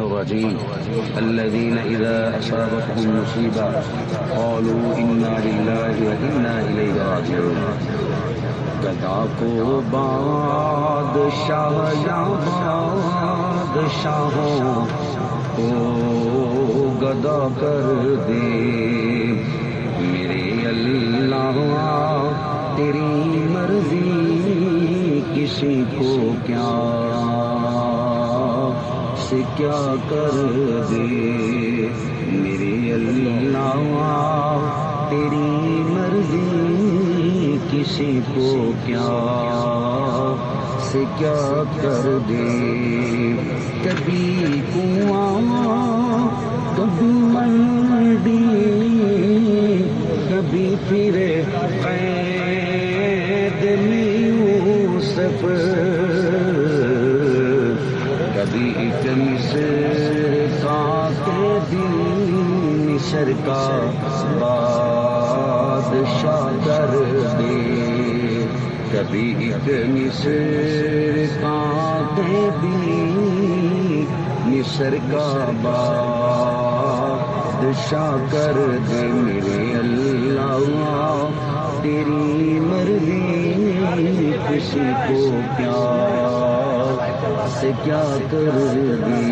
الرجيم الذين إذا أصابتهم مصيبة قالوا إنا لله وإنا إليه راجعون. گدا کو بادشاہ یا بادشاہوں کو گدا کر دے میرے اللہ تیری مرضی کسی کو کیا سے کیا کر دے میرے اللہ تیری مرضی کسی کو کیا سے کیا کر دے. کبھی کنواں کبھی منڈی کبھی پھر قید میں یوسف کبھی ایک مصر کا قیدی مصر کا بادشاہ کر دے. کبھی ایک مصر کا قیدی مصر کا بادشاہ کر دے میرے اللہ تیری مرضی کسی کو کیا سے کیا کر دے.